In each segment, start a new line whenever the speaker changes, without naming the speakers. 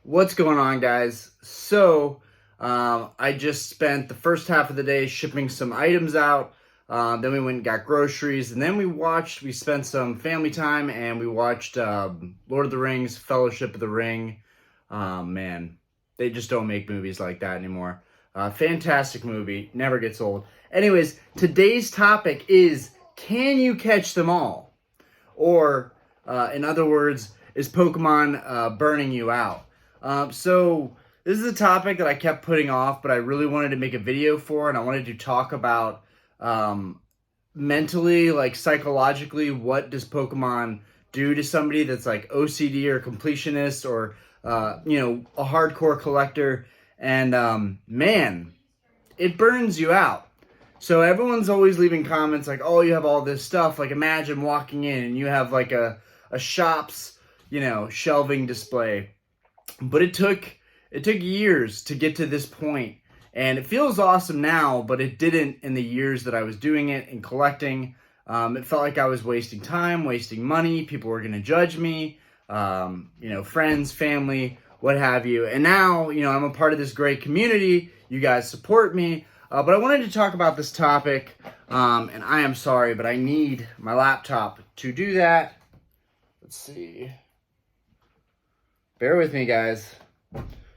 What's going on, guys? I just spent the first half of the day shipping some items out. Then we went and got groceries, and then we spent some family time, and we watched Lord of the Rings, Fellowship of the Ring. Man, they just don't make movies like that anymore. Fantastic movie, never gets old. Anyways, today's topic is, can you catch them all? Or, in other words, is Pokemon burning you out? So this is a topic that I kept putting off, but I really wanted to make a video for, and I wanted to talk about mentally, like psychologically, what does Pokemon do to somebody that's like OCD or completionist or a hardcore collector, and man, it burns you out. So everyone's always leaving comments like, oh, you have all this stuff. Like, imagine walking in and you have like a shop's, shelving display. But it took years to get to this point. And it feels awesome now, but it didn't in the years that I was doing it and collecting. It felt like I was wasting time, wasting money. People were going to judge me, friends, family, what have you. And now, I'm a part of this great community. You guys support me. But I wanted to talk about this topic, and I am sorry, but I need my laptop to do that. Let's see. Bear with me, guys.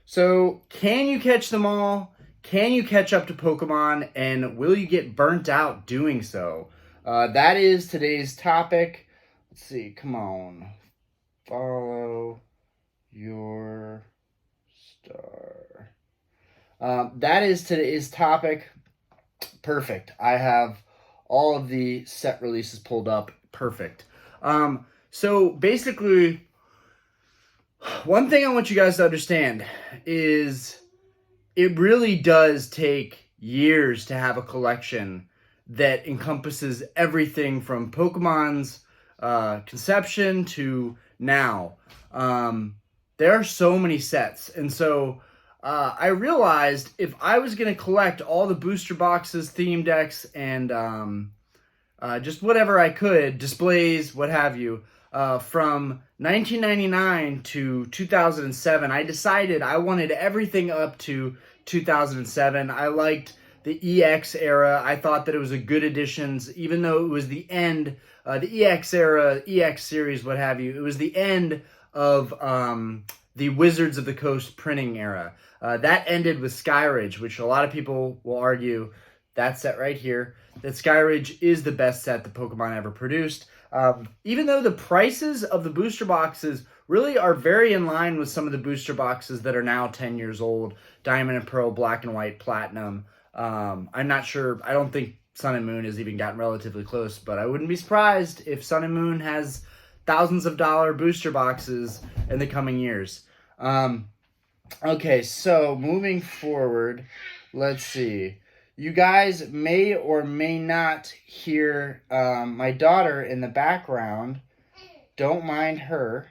So, can you catch them all? Can you catch up to Pokemon? And will you get burnt out doing so? That is today's topic. Let's see. Come on. Follow your star. That is today's topic. Perfect. I have all of the set releases pulled up. Perfect. So basically, one thing I want you guys to understand is it really does take years to have a collection that encompasses everything from Pokemon's conception to now. There are so many sets, and so I realized if I was going to collect all the booster boxes, theme decks, and just whatever I could, displays, what have you, from 1999 to 2007, I decided I wanted everything up to 2007. I liked the EX era. I thought that it was a good additions, even though it was the end, the EX era, EX series, what have you. It was the end of the Wizards of the Coast printing era. That ended with Skyridge, which a lot of people will argue, that set right here, that Skyridge is the best set that Pokemon ever produced. Even though the prices of the booster boxes really are very in line with some of the booster boxes that are now 10 years old, Diamond and Pearl, Black and White, Platinum. I'm not sure, I don't think Sun and Moon has even gotten relatively close, but I wouldn't be surprised if Sun and Moon has thousands of dollar booster boxes in the coming years. Okay, so moving forward, let's see. You guys may or may not hear my daughter in the background. Don't mind her.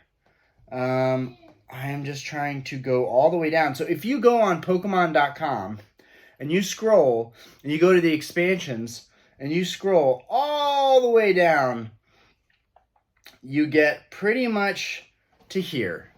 I am just trying to go all the way down. So if you go on Pokemon.com and you scroll and you go to the expansions and you scroll all the way down, you get pretty much to here.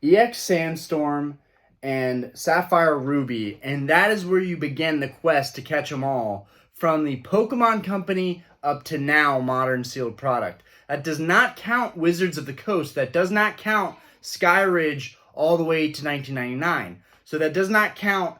EX Sandstorm and Sapphire Ruby, and that is where you begin the quest to catch them all, from the Pokemon Company up to now modern sealed product. That does not count Wizards of the Coast. That does not count Skyridge all the way to 1999. So that does not count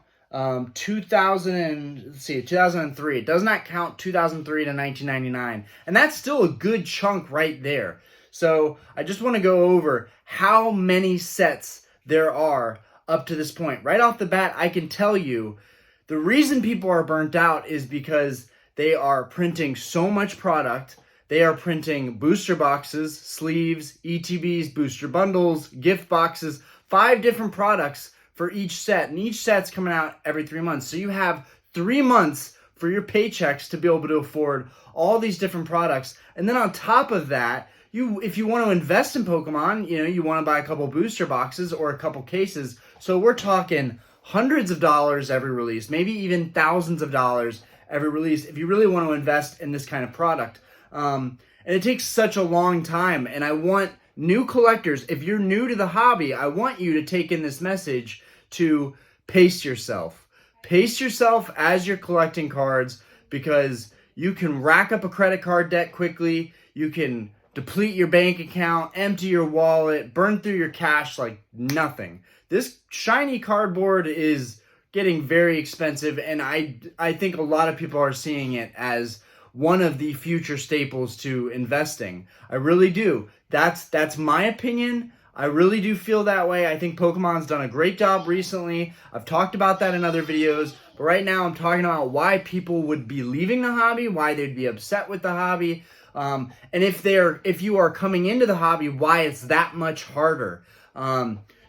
2003. It does not count 2003 to 1999. And that's still a good chunk right there. So I just want to go over how many sets there are up to this point. Right off the bat, I can tell you the reason people are burnt out is because they are printing so much product. They are printing booster boxes, sleeves, ETBs, booster bundles, gift boxes, 5 different products for each set. And each set's coming out every 3 months. So you have 3 months for your paychecks to be able to afford all these different products. And then on top of that, if you want to invest in Pokemon, you want to buy a couple booster boxes or a couple cases. So we're talking hundreds of dollars every release, maybe even thousands of dollars every release if you really want to invest in this kind of product. And it takes such a long time, and I want new collectors, if you're new to the hobby, I want you to take in this message to pace yourself. Pace yourself as you're collecting cards, because you can rack up a credit card debt quickly. You can deplete your bank account, empty your wallet, burn through your cash like nothing. This shiny cardboard is getting very expensive, and I think a lot of people are seeing it as one of the future staples to investing. I really do. That's my opinion. I really do feel that way. I think Pokemon's done a great job recently. I've talked about that in other videos, but right now I'm talking about why people would be leaving the hobby, why they'd be upset with the hobby, and if you are coming into the hobby, why it's that much harder.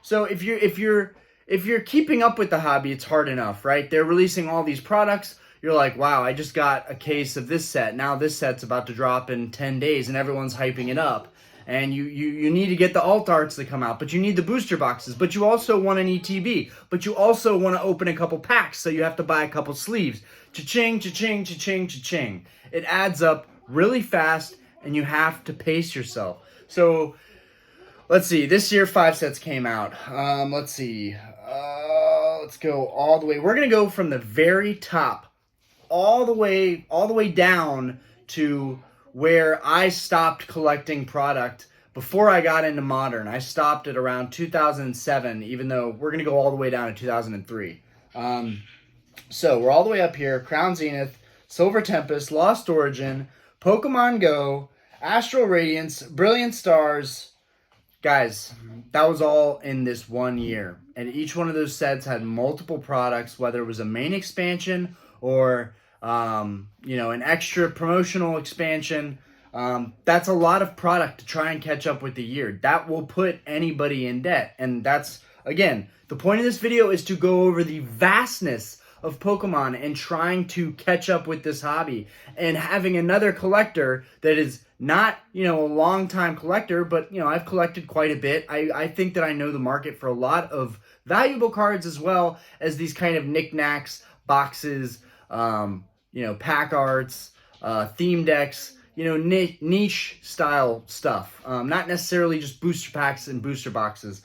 So if you're keeping up with the hobby, it's hard enough, right? They're releasing all these products. You're like, wow, I just got a case of this set. Now this set's about to drop in 10 days, and everyone's hyping it up. And you need to get the alt arts that come out, but you need the booster boxes, but you also want an ETB, but you also want to open a couple packs, so you have to buy a couple sleeves. Cha-ching, cha-ching, cha-ching, cha-ching. It adds up really fast, and you have to pace yourself. So, let's see. This year, 5 sets came out. Let's see. Let's go all the way. We're going to go from the very top all the way down to where I stopped collecting product before I got into Modern. I stopped at around 2007, even though we're going to go all the way down to 2003. So we're all the way up here. Crown Zenith, Silver Tempest, Lost Origin, Pokemon Go, Astral Radiance, Brilliant Stars. Guys, that was all in this 1 year. And each one of those sets had multiple products, whether it was a main expansion or an extra promotional expansion. That's a lot of product to try and catch up with the year. That will put anybody in debt. And that's, again, the point of this video is to go over the vastness of Pokemon and trying to catch up with this hobby, and having another collector that is not, a long-time collector, but, I've collected quite a bit. I think that I know the market for a lot of valuable cards, as well as these kind of knickknacks, boxes, pack arts, theme decks, niche style stuff. Not necessarily just booster packs and booster boxes.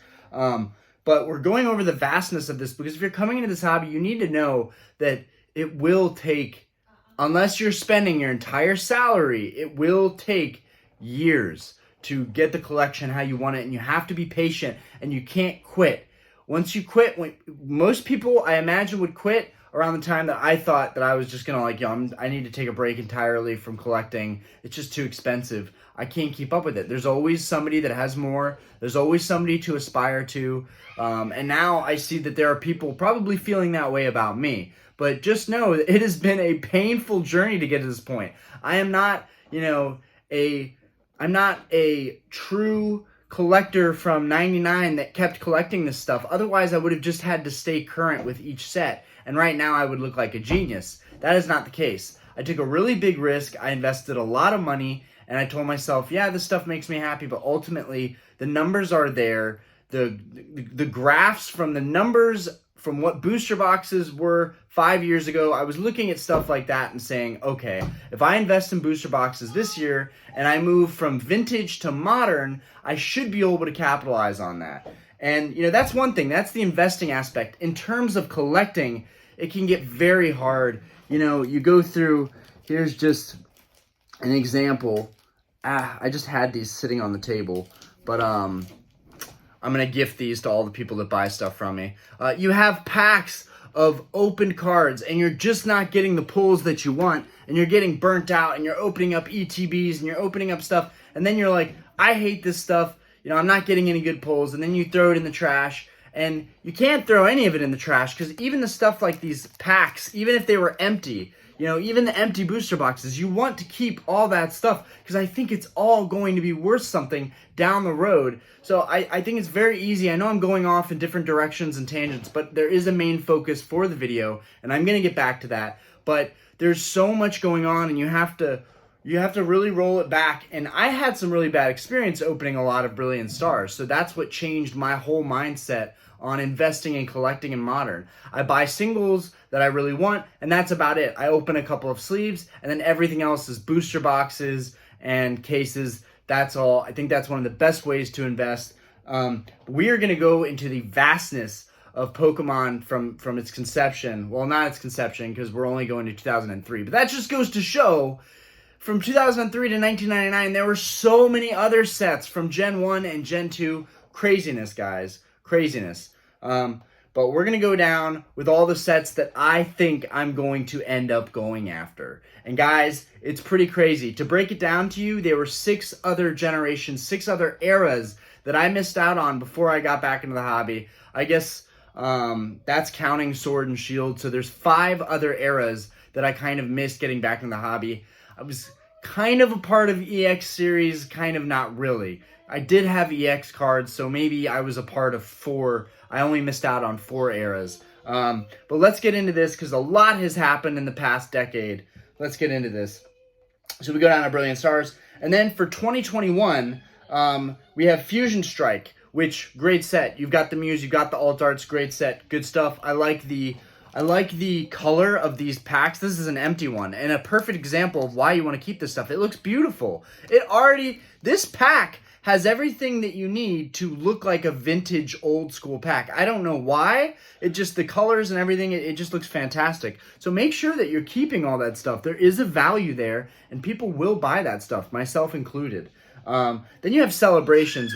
But we're going over the vastness of this, because if you're coming into this hobby, you need to know that it will take, unless you're spending your entire salary, it will take years to get the collection how you want it, and you have to be patient, and you can't quit. Once you quit, most people, I imagine, would quit around the time that I thought that I was just gonna I need to take a break entirely from collecting. It's just too expensive. I can't keep up with it. There's always somebody that has more. There's always somebody to aspire to. And now I see that there are people probably feeling that way about me. But just know that it has been a painful journey to get to this point. I am not, I'm not a true collector from 99 that kept collecting this stuff. Otherwise, I would have just had to stay current with each set. And right now, I would look like a genius. That is not the case. I took a really big risk. I invested a lot of money. And I told myself, yeah, this stuff makes me happy. But ultimately, the numbers are there. The graphs from the numbers from what booster boxes were 5 years ago, I was looking at stuff like that and saying, okay, if I invest in booster boxes this year and I move from vintage to modern, I should be able to capitalize on that. And, that's one thing. That's the investing aspect. In terms of collecting, it can get very hard. You go through, here's just an example. I just had these sitting on the table, but I'm going to gift these to all the people that buy stuff from me. You have packs of opened cards, and you're just not getting the pulls that you want, and you're getting burnt out, and you're opening up ETBs, and you're opening up stuff, and then you're like, I hate this stuff. I'm not getting any good pulls, and then you throw it in the trash, and you can't throw any of it in the trash, because even the stuff like these packs, even if they were empty, even the empty booster boxes, you want to keep all that stuff, because I think it's all going to be worth something down the road. So I think it's very easy. I know I'm going off in different directions and tangents, but there is a main focus for the video, and I'm going to get back to that. But there's so much going on, and you have to really roll it back. And I had some really bad experience opening a lot of Brilliant Stars, so that's what changed my whole mindset on investing and collecting in modern. I buy singles that I really want, and that's about it. I open a couple of sleeves, and then everything else is booster boxes and cases That's all. I think that's one of the best ways to invest. We are going to go into the vastness of Pokemon from its conception. Well, not its conception, because we're only going to 2003. But that just goes to show, from 2003 to 1999, there were so many other sets from Gen 1 and Gen 2. Craziness, guys. Craziness. But we're going to go down with all the sets that I think I'm going to end up going after. And guys, it's pretty crazy. To break it down to you, there were 6 other generations, 6 other eras that I missed out on before I got back into the hobby. I guess that's counting Sword and Shield. So there's 5 other eras that I kind of missed getting back into the hobby. I was kind of a part of EX series, kind of not really. I did have EX cards, so maybe I was a part of 4. I only missed out on 4 eras. But let's get into this, because a lot has happened in the past decade. Let's get into this. So we go down to Brilliant Stars. And then for 2021, we have Fusion Strike, which, great set. You've got the Muse, you've got the Alt Arts, great set. Good stuff. I like the color of these packs. This is an empty one, and a perfect example of why you want to keep this stuff. It looks beautiful. This pack has everything that you need to look like a vintage old school pack. I don't know why. The colors and everything, it just looks fantastic. So make sure that you're keeping all that stuff. There is a value there, and people will buy that stuff, myself included. Then you have Celebrations,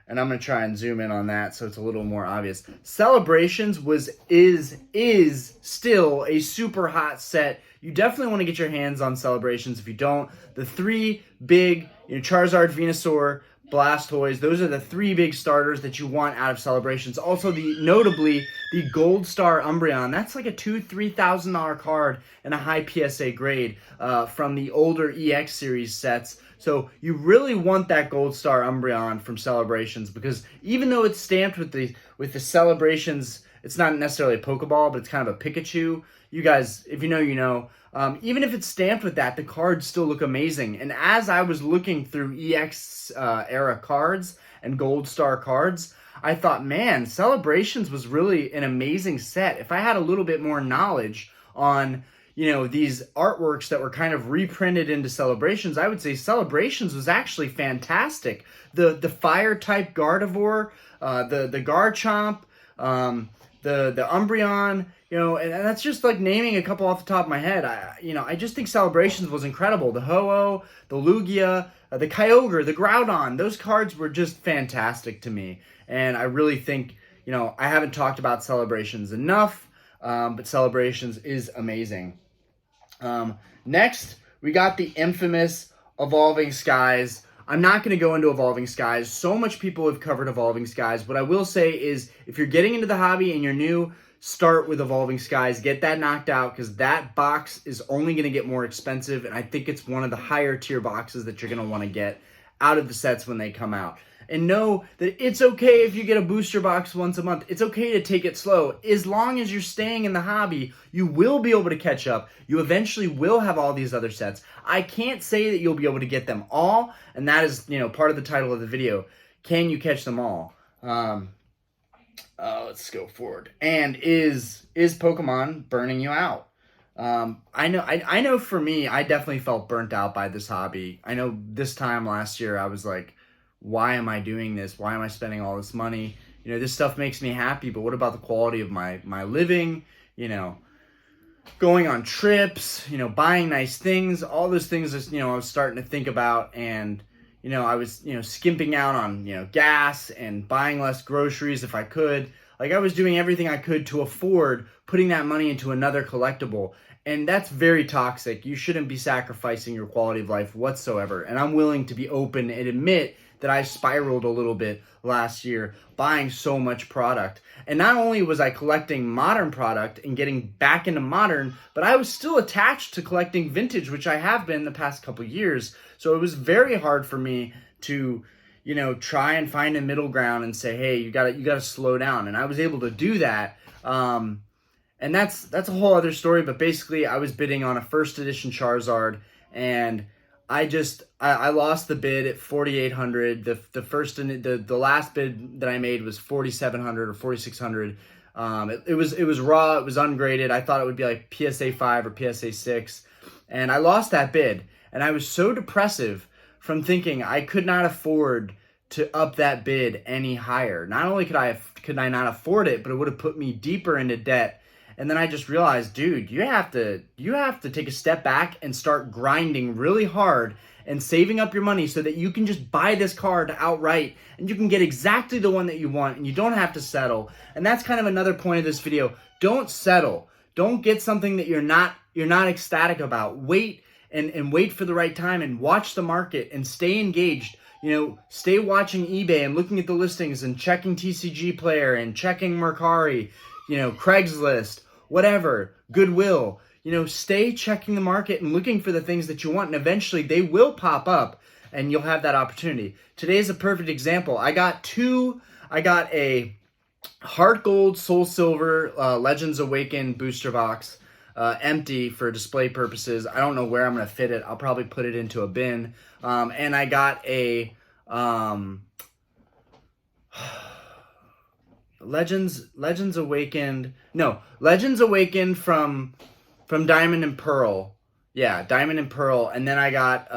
and I'm going to try and zoom in on that so it's a little more obvious. Celebrations is still a super hot set. You definitely want to get your hands on Celebrations. If you don't, the 3 big, Charizard, Venusaur, Blastoise, those are the 3 big starters that you want out of Celebrations. Also, notably, the Gold Star Umbreon. That's like a $2,000-$3,000 card and a high PSA grade from the older EX series sets. So you really want that Gold Star Umbreon from Celebrations, because even though it's stamped with the Celebrations, it's not necessarily a Pokeball, but it's kind of a Pikachu. You guys, if you know, you know. Even if it's stamped with that, the cards still look amazing. And as I was looking through EX era cards and Gold Star cards, I thought, man, Celebrations was really an amazing set. If I had a little bit more knowledge on, these artworks that were kind of reprinted into Celebrations, I would say Celebrations was actually fantastic. The fire type Gardevoir, the Garchomp, the Umbreon, and that's just like naming a couple off the top of my head. I just think Celebrations was incredible. The Ho-Oh, the Lugia, the Kyogre, the Groudon, those cards were just fantastic to me. And I really think, I haven't talked about Celebrations enough, but Celebrations is amazing. Next, we got the infamous Evolving Skies. I'm not going to go into Evolving Skies. So much people have covered Evolving Skies. What I will say is, if you're getting into the hobby and you're new, start with Evolving Skies. Get that knocked out, because that box is only going to get more expensive, and I think it's one of the higher tier boxes that you're going to want to get out of the sets when they come out. And know that it's okay if you get a booster box once a month. It's okay to take it slow. As long as you're staying in the hobby, you will be able to catch up. You eventually will have all these other sets. I can't say that you'll be able to get them all, and that is, part of the title of the video. Can you catch them all? Let's go forward. And is Pokemon burning you out? I know for me, I definitely felt burnt out by this hobby. I know this time last year, I was like, why am I doing this? Why am I spending all this money? This stuff makes me happy, but what about the quality of my living? Going on trips, buying nice things, all those things, I was starting to think about, and, I was, skimping out on, gas and buying less groceries if I could. Like, I was doing everything I could to afford putting that money into another collectible. And that's very toxic. You shouldn't be sacrificing your quality of life whatsoever. And I'm willing to be open and admit that I spiraled a little bit last year buying so much product. And not only was I collecting modern product and getting back into modern, but I was still attached to collecting vintage, which I have been the past couple years. So it was very hard for me to, try and find a middle ground and say, hey, you gotta slow down. And I was able to do that. And that's a whole other story. But basically, I was bidding on a first edition Charizard, and I lost the bid at 4,800. The last bid that I made was 4,700 or 4,600. It was raw. It was ungraded. I thought it would be like PSA 5 or PSA 6, and I lost that bid. And I was so depressive from thinking I could not afford to up that bid any higher. Not only could I not afford it, but it would have put me deeper into debt. And then I just realized, dude, you have to take a step back and start grinding really hard and saving up your money so that you can just buy this card outright and you can get exactly the one that you want and you don't have to settle. And that's kind of another point of this video. Don't settle. Don't get something that you're not ecstatic about. Wait and wait for the right time and watch the market and stay engaged. Stay watching eBay and looking at the listings and checking TCG Player and checking Mercari, Craigslist, whatever, Goodwill. Stay checking the market and looking for the things that you want, and eventually they will pop up and you'll have that opportunity. Today is a perfect example. I got a Heart Gold, Soul Silver, Legends Awakened booster box, empty for display purposes. I don't know where I'm going to fit it. I'll probably put it into a bin. And I got a Legends Awakened from Diamond and Pearl. Yeah, Diamond and Pearl. And then I got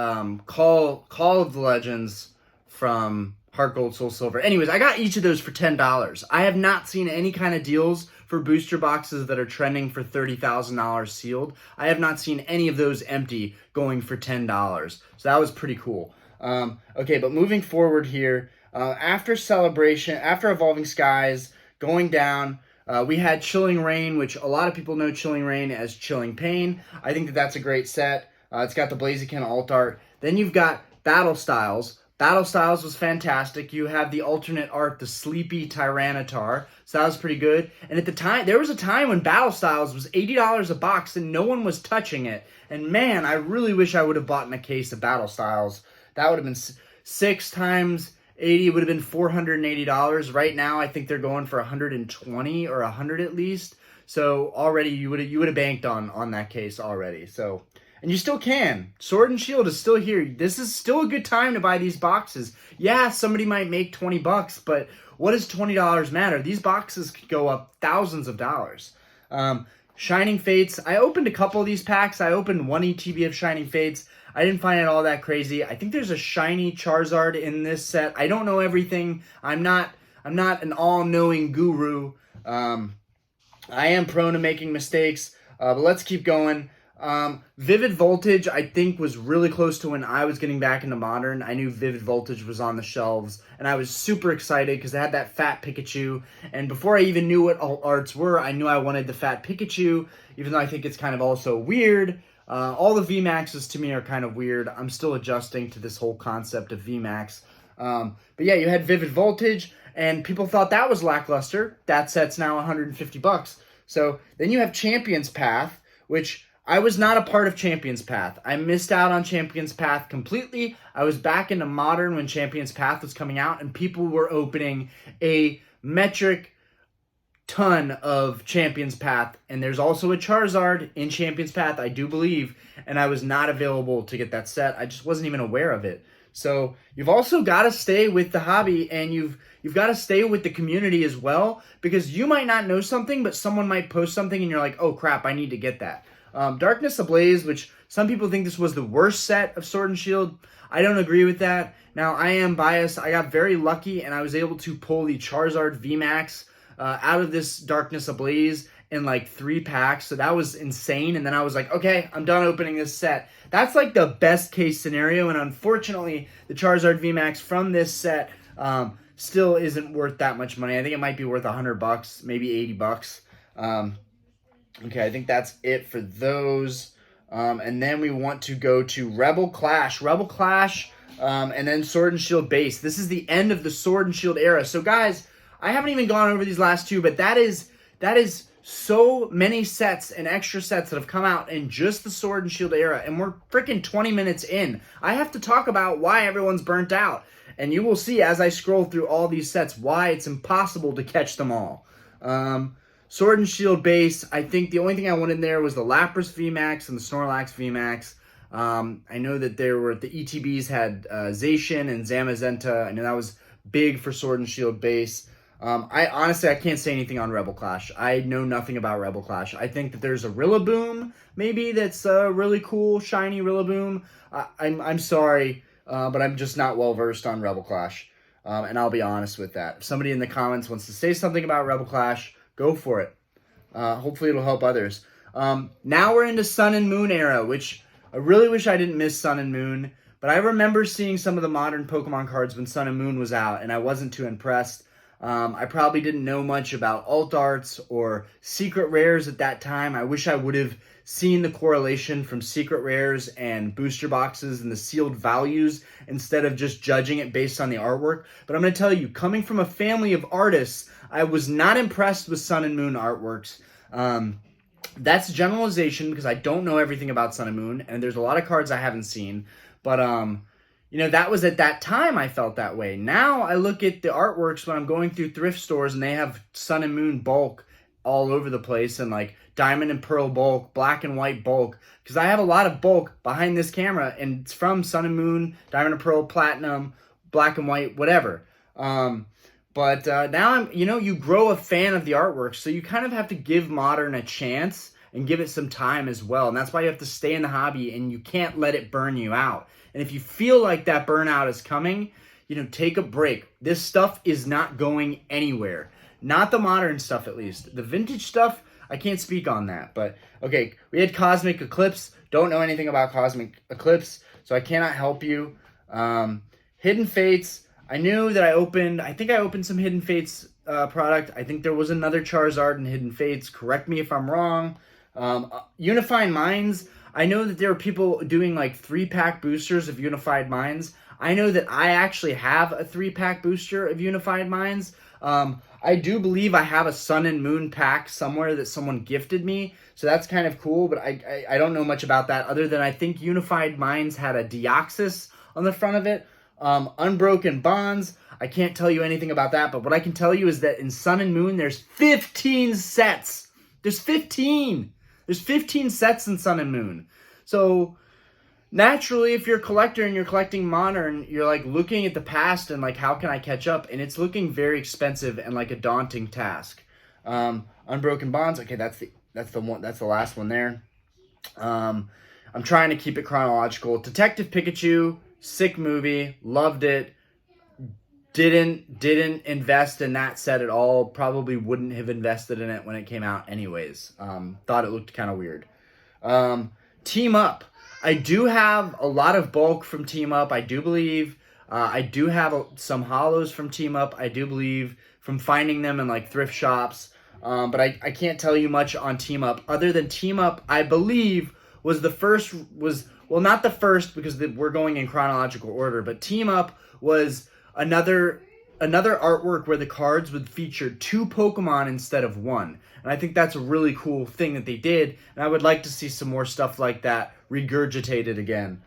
Call of the Legends from Heart Gold, Soul Silver. Anyways, I got each of those for $10. I have not seen any kind of deals for booster boxes that are trending for $30,000 sealed. I have not seen any of those empty going for $10. So that was pretty cool. Okay, but moving forward here, after Celebration, after Evolving Skies, going down, we had Chilling Reign, which a lot of people know Chilling Reign as Chilling Pain. I think that that's a great set. It's got the Blaziken alt art. Then you've got Battle Styles. Battle Styles was fantastic. You have the alternate art, the Sleepy Tyranitar. So that was pretty good. And at the time, there was a time when Battle Styles was $80 a box and no one was touching it. And man, I really wish I would have bought in a case of Battle Styles. That would have been 6 times 80, would have been $480. Right now, I think they're going for 120 or 100 at least. So already you would have banked on that case already. So, and you still can. Sword and Shield is still here. This is still a good time to buy these boxes. Yeah, somebody might make $20, but what does $20 matter? These boxes could go up thousands of dollars. Shining Fates. I opened a couple of these packs. I opened one ETB of Shining Fates. I didn't find it all that crazy. I think there's a shiny Charizard in this set. I don't know everything. I'm not an all-knowing guru. I am prone to making mistakes, but let's keep going. Vivid Voltage, I think, was really close to when I was getting back into Modern. I knew Vivid Voltage was on the shelves, and I was super excited because I had that fat Pikachu. And before I even knew what alt arts were, I knew I wanted the fat Pikachu, even though I think it's kind of also weird. All the VMAXs to me are kind of weird. I'm still adjusting to this whole concept of VMAX. But yeah, you had Vivid Voltage, and people thought that was lackluster. That set's now $150. So then you have Champions Path, which I was not a part of Champions Path. I missed out on Champions Path completely. I was back into Modern when Champions Path was coming out, and people were opening a metric ton of Champions Path, and there's also a Charizard in Champions Path, I do believe, and I was not available to get that set. I just wasn't even aware of it. So you've also got to stay with the hobby, and you've got to stay with the community as well, because you might not know something, but someone might post something and you're like, oh crap, I need to get that. Darkness Ablaze, which some people think this was the worst set of Sword and Shield. I don't agree with that. Now, I am biased. I got very lucky, and I was able to pull the Charizard VMAX out of this Darkness Ablaze in like 3 packs. So that was insane. And then I was like, okay, I'm done opening this set. That's like the best case scenario. And unfortunately, the Charizard VMAX from this set still isn't worth that much money. I think it might be worth $100, maybe $80. Okay, I think that's it for those. And then we want to go to Rebel Clash. And then Sword and Shield base. This is the end of the Sword and Shield era. So guys, I haven't even gone over these last 2, but that is so many sets and extra sets that have come out in just the Sword and Shield era, and we're freaking 20 minutes in. I have to talk about why everyone's burnt out, and you will see as I scroll through all these sets why it's impossible to catch them all. Sword and Shield base, I think the only thing I wanted in there was the Lapras VMAX and the Snorlax VMAX. I know that the ETBs had Zacian and Zamazenta. I know that was big for Sword and Shield base. I honestly can't say anything on Rebel Clash. I know nothing about Rebel Clash. I think that there's a Rillaboom, maybe, that's a really cool, shiny Rillaboom. I'm sorry, but I'm just not well versed on Rebel Clash. And I'll be honest with that. If somebody in the comments wants to say something about Rebel Clash, go for it. Hopefully it'll help others. Now we're into Sun and Moon era, which I really wish I didn't miss Sun and Moon. But I remember seeing some of the modern Pokemon cards when Sun and Moon was out, and I wasn't too impressed. I probably didn't know much about alt arts or secret rares at that time. I wish I would have seen the correlation from secret rares and booster boxes and the sealed values instead of just judging it based on the artwork. But I'm going to tell you, coming from a family of artists, I was not impressed with Sun and Moon artworks. That's generalization because I don't know everything about Sun and Moon, and there's a lot of cards I haven't seen. But, you know, that was at that time I felt that way. Now I look at the artworks when I'm going through thrift stores and they have Sun and Moon bulk all over the place and like Diamond and Pearl bulk, Black and White bulk. Because I have a lot of bulk behind this camera and it's from Sun and Moon, Diamond and Pearl, Platinum, Black and White, whatever. But now I'm, you know, you grow a fan of the artwork, so you kind of have to give Modern a chance and give it some time as well. And that's why you have to stay in the hobby and you can't let it burn you out. And if you feel like that burnout is coming, you know, take a break. This stuff is not going anywhere. Not the modern stuff, at least. The vintage stuff, I can't speak on that. But, okay, we had Cosmic Eclipse. Don't know anything about Cosmic Eclipse, so I cannot help you. Hidden Fates. I knew that I think I opened some Hidden Fates product. I think there was another Charizard in Hidden Fates. Correct me if I'm wrong. Unified Minds. I know that there are people doing like 3-pack boosters of Unified Minds. I know that I actually have a 3-pack booster of Unified Minds. I do believe I have a Sun and Moon pack somewhere that someone gifted me. So that's kind of cool, but I don't know much about that other than I think Unified Minds had a Deoxys on the front of it. Unbroken Bonds. I can't tell you anything about that, but what I can tell you is that in Sun and Moon, there's 15 sets. There's 15. There's 15 sets in Sun and Moon. So naturally, if you're a collector and you're collecting Modern, you're like looking at the past and like, how can I catch up? And it's looking very expensive and like a daunting task. Unbroken Bonds. Okay, that's the last one there. I'm trying to keep it chronological. Detective Pikachu, sick movie, loved it. Didn't invest in that set at all. Probably wouldn't have invested in it when it came out anyways. Thought it looked kind of weird. Team Up. I do have a lot of bulk from Team Up, I do believe. I do have some hollows from Team Up, I do believe, from finding them in like thrift shops. But I can't tell you much on Team Up. Other than Team Up, I believe, was the first, well, not the first because we're going in chronological order, but Team Up was another artwork where the cards would feature 2 Pokemon instead of 1. And I think that's a really cool thing that they did. And I would like to see some more stuff like that regurgitated again.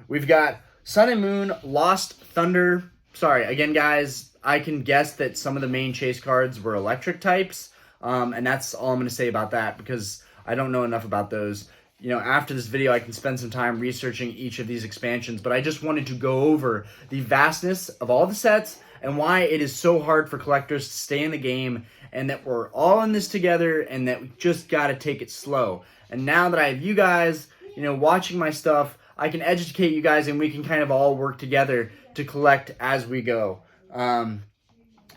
We've got Sun and Moon, Lost Thunder. Sorry, again, guys, I can guess that some of the main chase cards were electric types. And that's all I'm going to say about that because I don't know enough about those. You know, after this video, I can spend some time researching each of these expansions, but I just wanted to go over the vastness of all the sets and why it is so hard for collectors to stay in the game and that we're all in this together and that we just got to take it slow. And now that I have you guys, you know, watching my stuff, I can educate you guys and we can kind of all work together to collect as we go. All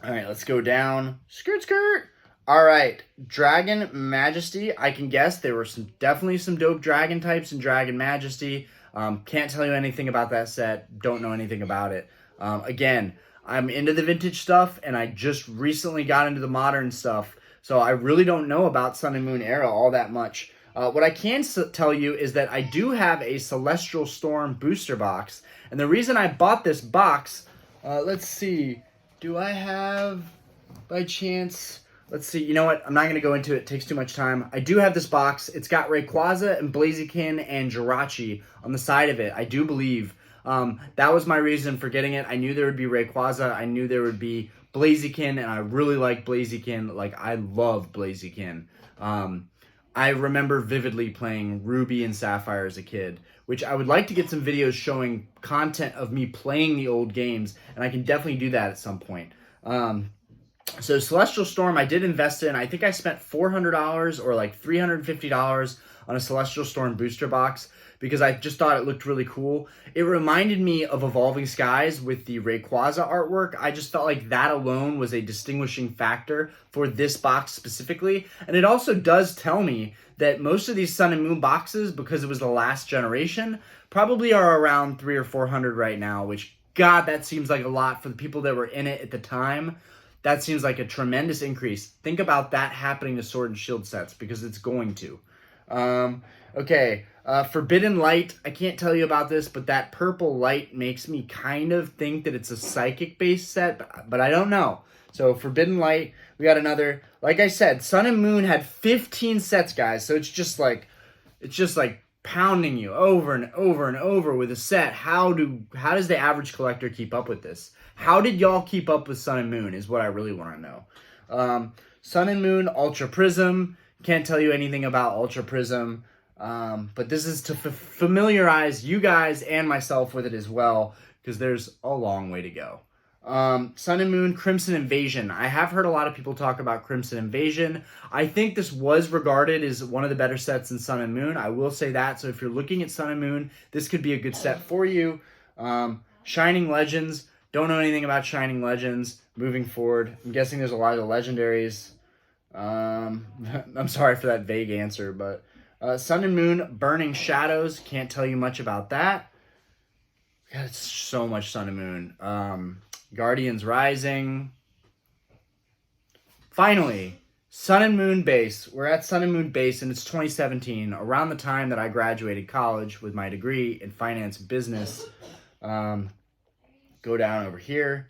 right, let's go down. Skirt, skirt. All right, Dragon Majesty. I can guess there were definitely some dope dragon types in Dragon Majesty. Can't tell you anything about that set. Don't know anything about it. Again, I'm into the vintage stuff, and I just recently got into the modern stuff. So I really don't know about Sun and Moon era all that much. What I can tell you is that I do have a Celestial Storm booster box. And the reason I bought this box, let's see. Do I have, by chance... Let's see. You know what? I'm not going to go into it. It takes too much time. I do have this box. It's got Rayquaza and Blaziken and Jirachi on the side of it, I do believe. That was my reason for getting it. I knew there would be Rayquaza. I knew there would be Blaziken, and I really like Blaziken. Like, I love Blaziken. I remember vividly playing Ruby and Sapphire as a kid, which I would like to get some videos showing content of me playing the old games, and I can definitely do that at some point. So Celestial Storm, I did invest in. I think I spent $400 or like $350 on a Celestial Storm booster box. because I just thought it looked really cool. It reminded me of Evolving Skies with the Rayquaza artwork. I just felt like that alone was a distinguishing factor for this box specifically. And it also does tell me that most of these Sun and Moon boxes, because it was the last generation, probably are around 300 or 400 right now, which, God, that seems like a lot for the people that were in it at the time. That seems like a tremendous increase. Think about that happening to Sword and Shield sets, because it's going to. Okay, Forbidden Light. I can't tell you about this, but that purple light makes me kind of think that it's a psychic-based set, but I don't know. So Forbidden Light, we got another. Like I said, Sun and Moon had 15 sets, guys. So it's just like pounding you over and over and over with a set. How does the average collector keep up with this? How did y'all keep up with Sun and Moon is what I really want to know. Sun and Moon Ultra Prism. Can't tell you anything about Ultra Prism. But this is to familiarize you guys and myself with it as well, because there's a long way to go. Sun and Moon Crimson Invasion. I have heard a lot of people talk about Crimson Invasion. I think this was regarded as one of the better sets in Sun and Moon. I will say that. So if you're looking at Sun and Moon, this could be a good set for you. Shining Legends. Don't know anything about Shining Legends. Moving forward, I'm guessing there's a lot of the legendaries. I'm sorry for that vague answer, but Sun and Moon Burning Shadows. Can't tell you much about that. God, it's so much Sun and Moon. Guardians Rising. Finally, Sun and Moon Base. We're at Sun and Moon Base, and it's 2017, around the time that I graduated college with my degree in finance and business. Go down over here.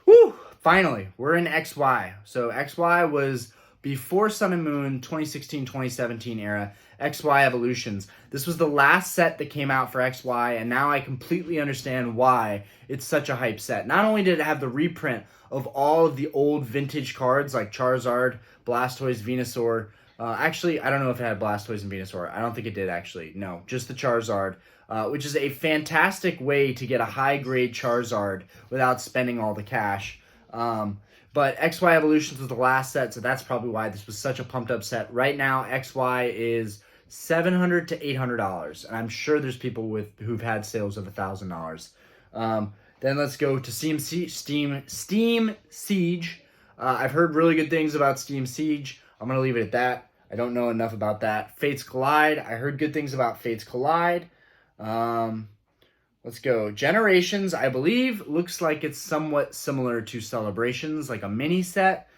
Woo! Finally, we're in XY. So XY was before Sun and Moon, 2016-2017 era, XY Evolutions. This was the last set that came out for XY, and now I completely understand why it's such a hype set. Not only did it have the reprint of all of the old vintage cards like Charizard, Blastoise, Venusaur. Actually, I don't know if it had Blastoise and Venusaur. I don't think it did, actually. No, just the Charizard, which is a fantastic way to get a high-grade Charizard without spending all the cash. But XY Evolutions was the last set, so that's probably why this was such a pumped-up set. Right now, XY is $700 to $800, and I'm sure there's people who've had sales of $1,000. Then let's go to Steam Siege. I've heard really good things about Steam Siege. I'm going to leave it at that. I don't know enough about that. Fates Collide. I heard good things about Fates Collide. Let's go. Generations, I believe, looks like it's somewhat similar to Celebrations, like a mini set.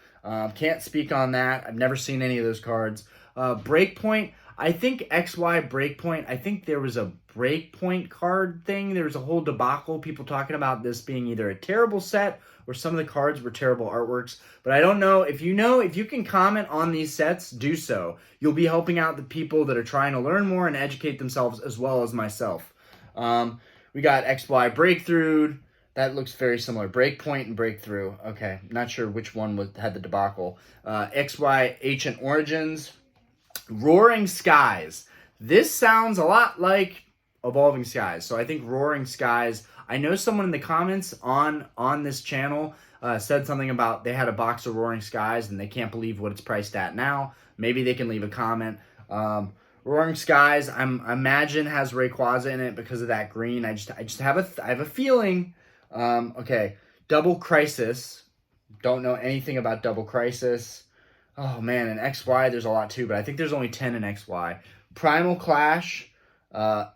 Can't speak on that. I've never seen any of those cards. Breakpoint, I think XY Breakpoint, I think there was a Breakpoint card thing. There was a whole debacle, people talking about this being either a terrible set or some of the cards were terrible artworks. But I don't know. If you can comment on these sets, do so. You'll be helping out the people that are trying to learn more and educate themselves as well as myself. We got XY Breakthrough. That looks very similar. Breakpoint and Breakthrough. Okay, not sure which one had the debacle. XY Ancient Origins. Roaring Skies. This sounds a lot like Evolving Skies. So I think Roaring Skies. I know someone in the comments on this channel said something about they had a box of Roaring Skies and they can't believe what it's priced at now. Maybe they can leave a comment. Roaring Skies, I imagine has Rayquaza in it because of that green. I just have a feeling. Okay, Double Crisis. Don't know anything about Double Crisis. Oh man, in XY there's a lot too, but I think there's only 10 in XY. Primal Clash,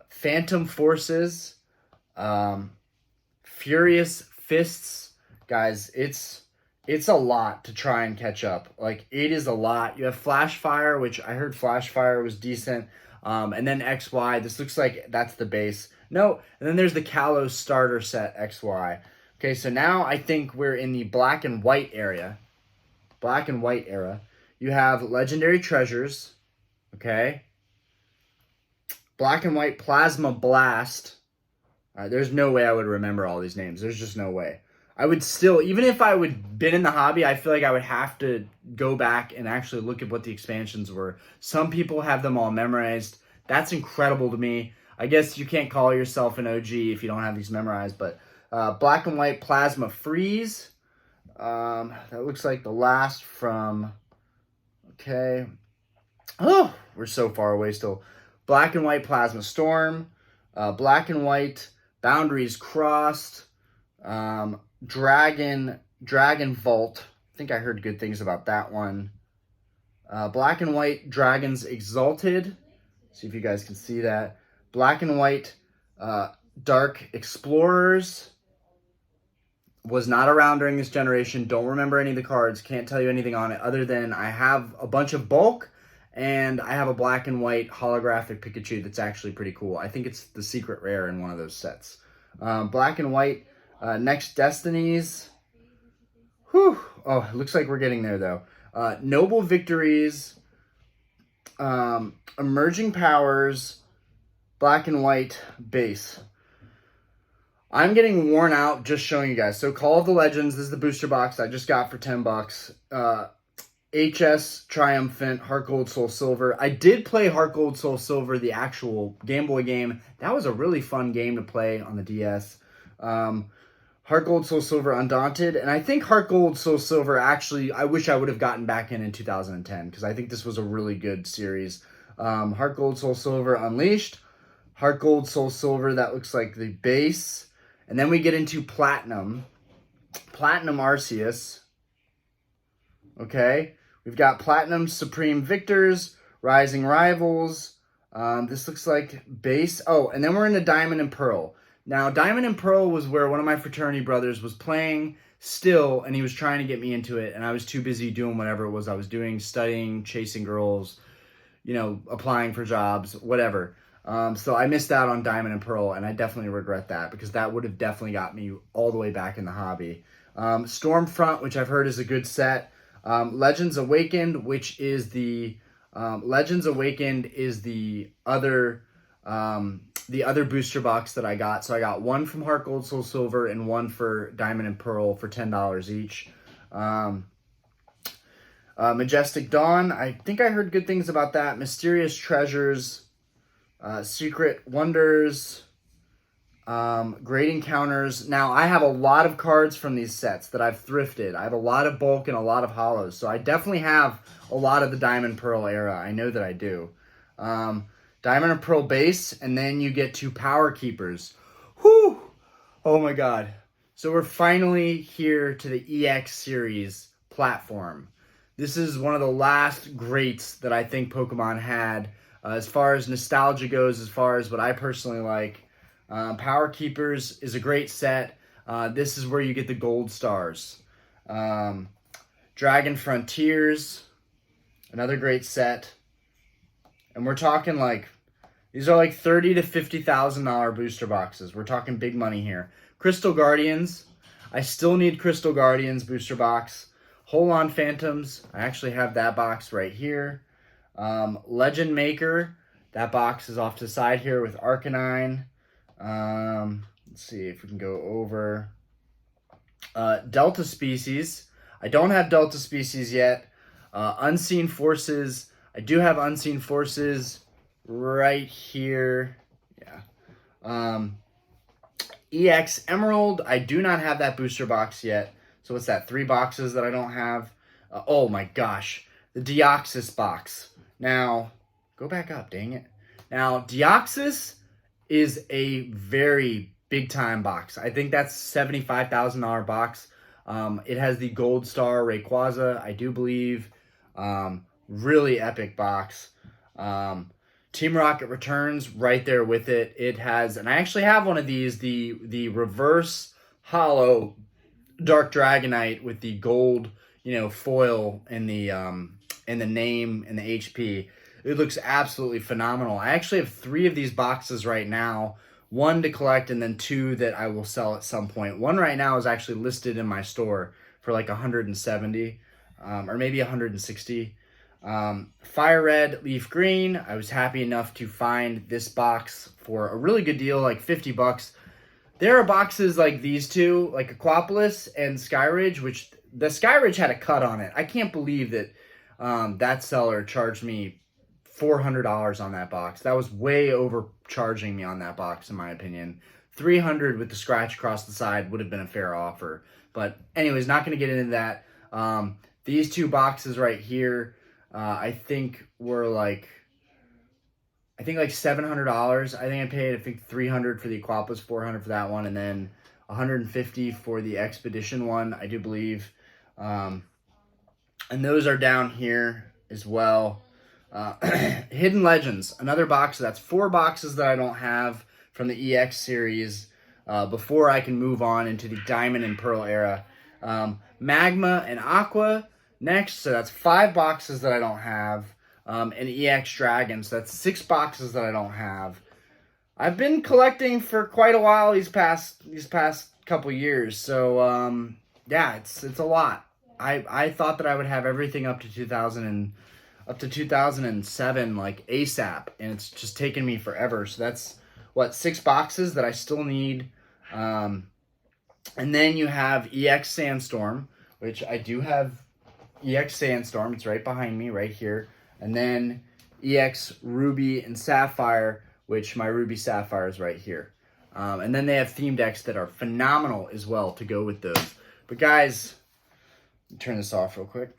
Phantom Forces, Furious Fists. Guys, it's a lot to try and catch up. Like, it is a lot. You have Flash Fire, which I heard Flash Fire was decent. And then XY, this looks like that's the base. No, and then there's the Kalos starter set XY. Okay, so now I think we're in the black and white area. Black and white era. You have Legendary Treasures. Okay. Black and white Plasma Blast. There's no way I would remember all these names. There's just no way. I would still, even if I would been in the hobby, I feel like I would have to go back and actually look at what the expansions were. Some people have them all memorized. That's incredible to me. I guess you can't call yourself an OG if you don't have these memorized, but Black and White Plasma Freeze. That looks like the last from, okay. Oh, we're so far away still. Black and White Plasma Storm, Black and White Boundaries Crossed, Dragon Vault. I think I heard good things about that one. Black and White Dragons Exalted. See if you guys can see that. Black and White Dark Explorers. Was not around during this generation. Don't remember any of the cards. Can't tell you anything on it other than I have a bunch of bulk and I have a black and white holographic Pikachu that's actually pretty cool. I think it's the secret rare in one of those sets. Black and White Next Destinies. Whew. Oh, it looks like we're getting there though. Noble Victories. Emerging Powers. Black and White Base. I'm getting worn out just showing you guys. So Call of the Legends, this is the booster box I just got for $10. HS Triumphant, Heart Gold, Soul Silver. I did play Heart Gold, Soul Silver, the actual Game Boy game. That was a really fun game to play on the DS. Heart Gold, Soul Silver, Undaunted. And I think Heart Gold, Soul Silver, actually, I wish I would have gotten back in 2010 because I think this was a really good series. Heart Gold, Soul Silver, Unleashed. Heart Gold, Soul Silver, that looks like the base. And then we get into Platinum. Platinum Arceus. Okay. We've got Platinum Supreme Victors. Rising Rivals. This looks like base. Oh, and then we're into Diamond and Pearl. Now, Diamond and Pearl was where one of my fraternity brothers was playing still, and he was trying to get me into it, and I was too busy doing whatever it was I was doing, studying, chasing girls, you know, applying for jobs, whatever. So I missed out on Diamond and Pearl, and I definitely regret that because that would have definitely got me all the way back in the hobby. Stormfront, which I've heard is a good set. Legends Awakened, which is the other booster box that I got. So I got one from Heart Gold, Soul Silver, and one for Diamond and Pearl for $10 each. Majestic Dawn, I think I heard good things about that. Mysterious Treasures. Secret Wonders, Great Encounters. Now, I have a lot of cards from these sets that I've thrifted. I have a lot of bulk and a lot of hollows, so I definitely have a lot of the Diamond Pearl era. I know that I do. Diamond and Pearl base, and then you get to Power Keepers. Whew! Oh my god. So we're finally here to the EX series platform. This is one of the last greats that I think Pokemon had. As far as nostalgia goes, as far as what I personally like, Power Keepers is a great set. This is where you get the gold stars. Dragon Frontiers, another great set. And we're talking like, these are like $30,000 to $50,000 booster boxes. We're talking big money here. Crystal Guardians. I still need Crystal Guardians booster box. Hold On Phantoms. I actually have that box right here. Legend Maker, that box is off to the side here with Arcanine. Let's see if we can go over. Delta Species. I don't have Delta Species yet. Unseen Forces. I do have Unseen Forces right here. Yeah. EX Emerald. I do not have that booster box yet. So what's that? 3 boxes that I don't have. Oh my gosh. The Deoxys box. Now, go back up, dang it. Now, Deoxys is a very big-time box. I think that's $75,000 box. It has the Gold Star Rayquaza, I do believe. Really epic box. Team Rocket Returns right there with it. It has, and I actually have one of these, the reverse hollow Dark Dragonite with the gold, foil and the name and the HP. It looks absolutely phenomenal. I actually have 3 of these boxes right now. 1 to collect and then 2 that I will sell at some point. 1 right now is actually listed in my store for like 170 or maybe 160. Fire Red, Leaf Green. I was happy enough to find this box for a really good deal, like $50. There are boxes like these two, like Aquapolis and Skyridge, which the Skyridge had a cut on it. I can't believe that that seller charged me $400 on that box. That was way overcharging me on that box, in my opinion. $300 with the scratch across the side would have been a fair offer. But anyways, not going to get into that. These 2 boxes right here, I think were like, I think like $700. I think I paid, I think $300 for the Aquapus, $400 for that one, and then $150 for the Expedition one, I do believe. And those are down here as well. Hidden Legends, another box. So that's 4 boxes that I don't have from the EX series before I can move on into the Diamond and Pearl era. Magma and Aqua next. So that's 5 boxes that I don't have. And EX Dragon. So that's 6 boxes that I don't have. I've been collecting for quite a while these past couple years. So yeah, it's a lot. I thought that I would have everything up to 2007 like ASAP, and it's just taken me forever. So that's what, 6 boxes that I still need. And then you have EX Sandstorm, which I do have. EX Sandstorm, it's right behind me right here. And then EX Ruby and Sapphire, which my Ruby Sapphire is right here. And then they have theme decks that are phenomenal as well to go with those. But guys, turn this off real quick.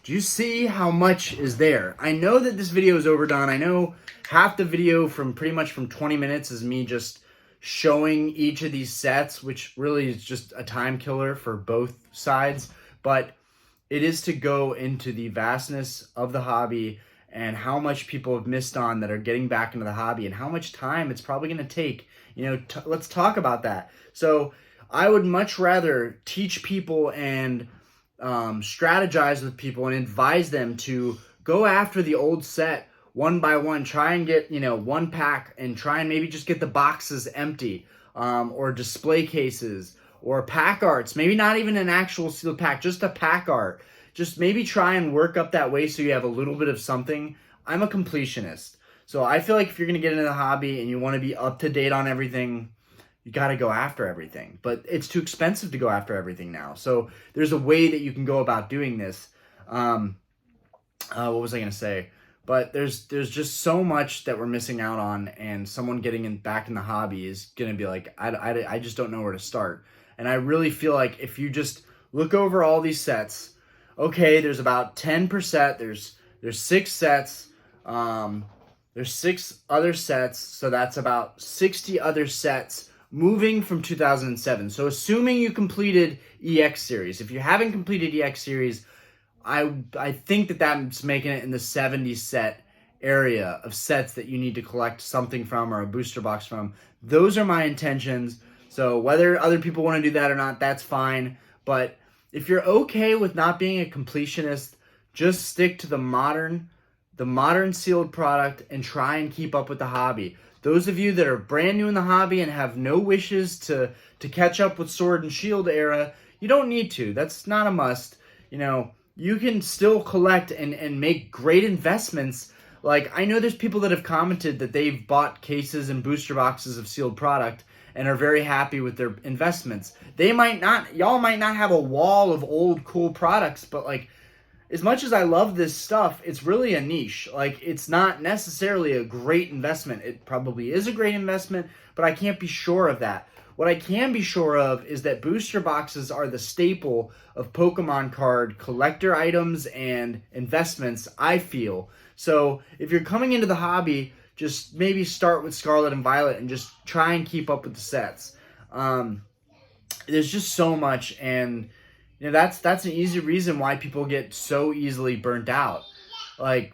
Do you see how much is there? I know that this video is overdone. I know half the video from pretty much from 20 minutes is me just showing each of these sets, which really is just a time killer for both sides. But it is to go into the vastness of the hobby and how much people have missed on that are getting back into the hobby and how much time it's probably going to take. You know, let's talk about that. So I would much rather teach people and strategize with people and advise them to go after the old set one by one. Try and get, 1 pack and try and maybe just get the boxes empty, or display cases or pack arts. Maybe not even an actual sealed pack, just a pack art. Just maybe try and work up that way so you have a little bit of something. I'm a completionist. So I feel like if you're going to get into the hobby and you want to be up to date on everything, you got to go after everything. But it's too expensive to go after everything now. So there's a way that you can go about doing this. What was I going to say? But there's just so much that we're missing out on, and someone getting back in the hobby is going to be like, I just don't know where to start. And I really feel like if you just look over all these sets, okay, there's about 10 per set. There's 6 sets. There's 6 other sets, so that's about 60 other sets moving from 2007. So assuming you completed EX series, if you haven't completed EX series, I think that's making it in the 70 set area of sets that you need to collect something from or a booster box from. Those are my intentions. So whether other people want to do that or not, that's fine. But if you're okay with not being a completionist, just stick to the modern sealed product and try and keep up with the hobby. Those of you that are brand new in the hobby and have no wishes to catch up with Sword and Shield era, you don't need to. That's not a must. You can still collect and make great investments. Like, I know there's people that have commented that they've bought cases and booster boxes of sealed product and are very happy with their investments. Y'all might not have a wall of old cool products, but like, as much as I love this stuff, it's really a niche. Like, it's not necessarily a great investment. It probably is a great investment, but I can't be sure of that. What I can be sure of is that booster boxes are the staple of Pokemon card collector items and investments, I feel. So if you're coming into the hobby, just maybe start with Scarlet and Violet and just try and keep up with the sets. There's just so much, and that's an easy reason why people get so easily burnt out. Like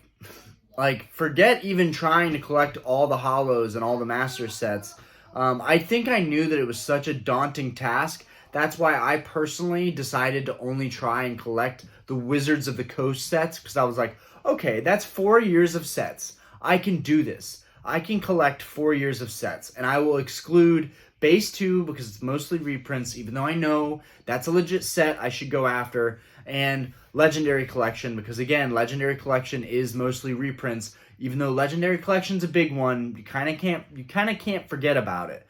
forget even trying to collect all the holos and all the master sets. I think I knew that it was such a daunting task. That's why I personally decided to only try and collect the Wizards of the Coast sets, because I was like, okay, that's 4 years of sets. I can do this. I can collect 4 years of sets, and I will exclude Base 2 because it's mostly reprints, even though I know that's a legit set I should go after, and Legendary Collection, because again, Legendary Collection is mostly reprints. Even though Legendary Collection's a big one, you kind of can't forget about it.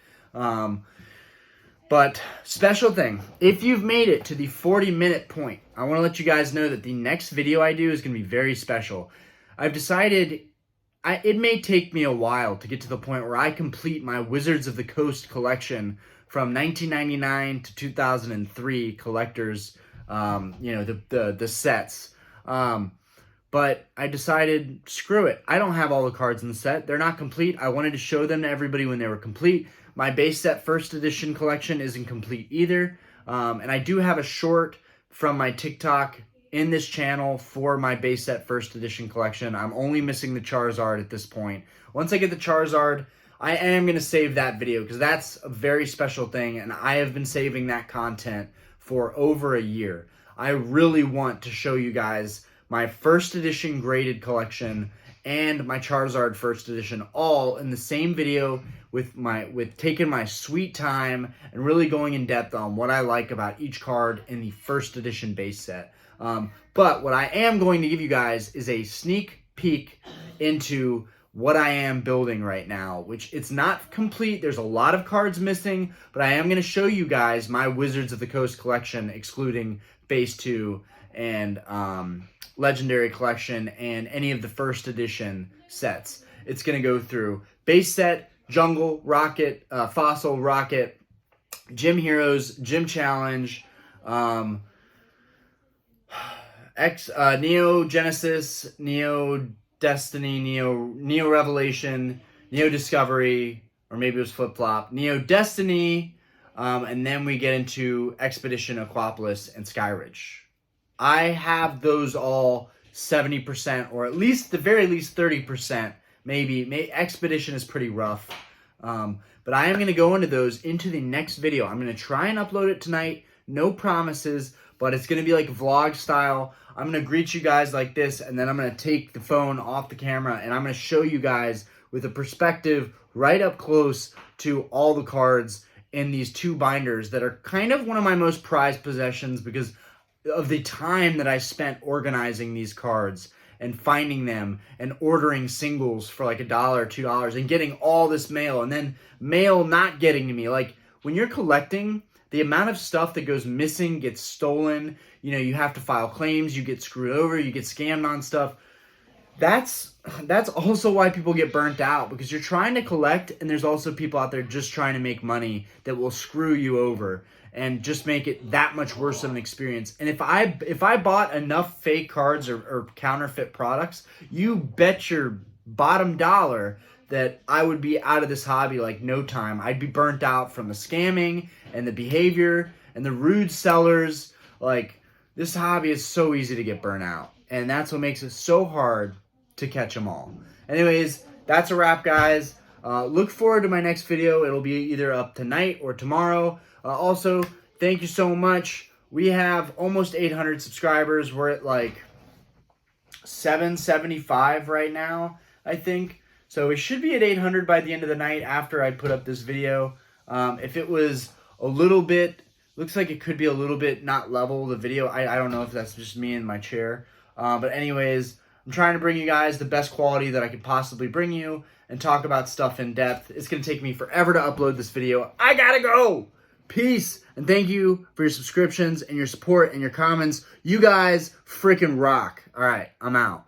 But special thing, if you've made it to the 40-minute point, I want to let you guys know that the next video I do is going to be very special. I've decided it may take me a while to get to the point where I complete my Wizards of the Coast collection from 1999 to 2003 collectors, the sets. But I decided, screw it. I don't have all the cards in the set. They're not complete. I wanted to show them to everybody when they were complete. My base set first edition collection isn't complete either. And I do have a short from my TikTok in this channel for my base set first edition collection. I'm only missing the Charizard at this point. Once I get the Charizard, I am going to save that video because that's a very special thing, and I have been saving that content for over a year. I really want to show you guys my first edition graded collection and my Charizard first edition all in the same video with taking my sweet time and really going in depth on what I like about each card in the first edition base set. But what I am going to give you guys is a sneak peek into what I am building right now, which it's not complete. There's a lot of cards missing, but I am going to show you guys my Wizards of the Coast collection, excluding Base 2 and Legendary collection and any of the first edition sets. It's going to go through Base Set, Jungle, Rocket, Fossil, Rocket, Gym Heroes, Gym Challenge, Neo Genesis, Neo Destiny, Neo Revelation, Neo Discovery, or maybe it was flip-flop, Neo Destiny, and then we get into Expedition, Aquapolis, and Skyridge. I have those all 70%, or at least, the very least 30%, maybe. Expedition is pretty rough, but I am going to go into those into the next video. I'm going to try and upload it tonight, no promises, but it's going to be like vlog style. I'm going to greet you guys like this, and then I'm going to take the phone off the camera, and I'm going to show you guys with a perspective right up close to all the cards in these two binders that are kind of one of my most prized possessions because of the time that I spent organizing these cards and finding them and ordering singles for like $1 or $2 and getting all this mail, and then mail not getting to me. Like, when you're collecting, the amount of stuff that goes missing, gets stolen, you have to file claims, you get screwed over, you get scammed on stuff. That's also why people get burnt out, because you're trying to collect, and there's also people out there just trying to make money that will screw you over and just make it that much worse of an experience. And if I bought enough fake cards or counterfeit products, you bet your bottom dollar that I would be out of this hobby like no time. I'd be burnt out from the scamming and the behavior and the rude sellers. Like, this hobby is so easy to get burnt out, and that's what makes it so hard to catch them all. Anyways, that's a wrap, guys. Look forward to my next video. It'll be either up tonight or tomorrow. Also, thank you so much. We have almost 800 subscribers. We're at like 775 right now, I think. So we should be at 800 by the end of the night after I put up this video. If it was a little bit, looks like it could be a little bit not level, the video. I don't know if that's just me in my chair. But anyways, I'm trying to bring you guys the best quality that I could possibly bring you and talk about stuff in depth. It's going to take me forever to upload this video. I gotta go! Peace, and thank you for your subscriptions and your support and your comments. You guys freaking rock. All right, I'm out.